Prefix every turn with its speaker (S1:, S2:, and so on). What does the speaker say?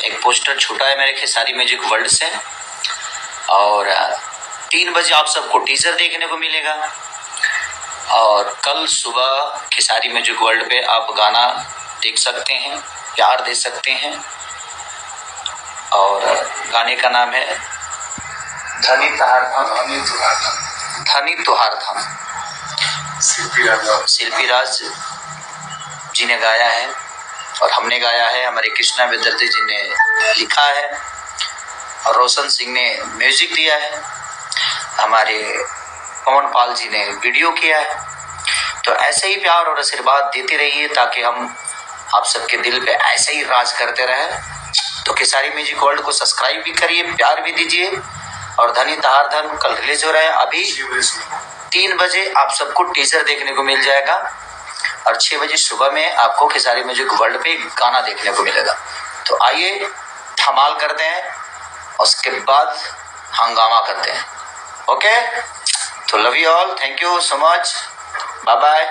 S1: एक पोस्टर छूटा है मेरे खेसारी म्यूजिक वर्ल्ड से, और 3 बजे आप सबको टीजर देखने को मिलेगा। और कल सुबह खेसारी म्यूजिक वर्ल्ड पे आप गाना देख सकते हैं, प्यार दे सकते हैं। और गाने का नाम है धनी तुहार धाम। शिल्पी राज जी ने गाया है और हमने गाया है, हमारे कृष्णा विद्यार्थी जी ने लिखा है और रोशन सिंह ने म्यूजिक दिया है, हमारे पवन पाल जी ने वीडियो किया है। तो ऐसे ही प्यार और आशीर्वाद देते रहिए ताकि हम आप सबके दिल पे ऐसे ही राज करते रहें। तो खेसारी म्यूजिक वर्ल्ड को सब्सक्राइब भी करिए, प्यार भी दीजिए। और धनी तुहार धाम कल रिलीज हो रहा है, अभी 3 बजे आप सबको टीजर देखने को मिल जाएगा और 6 बजे सुबह में आपको खेसारी म्यूजिक वर्ल्ड पे गाना देखने को मिलेगा। तो आइए धमाल करते हैं, उसके बाद हंगामा करते हैं। ओके, तो love you all, thank you so much, bye bye.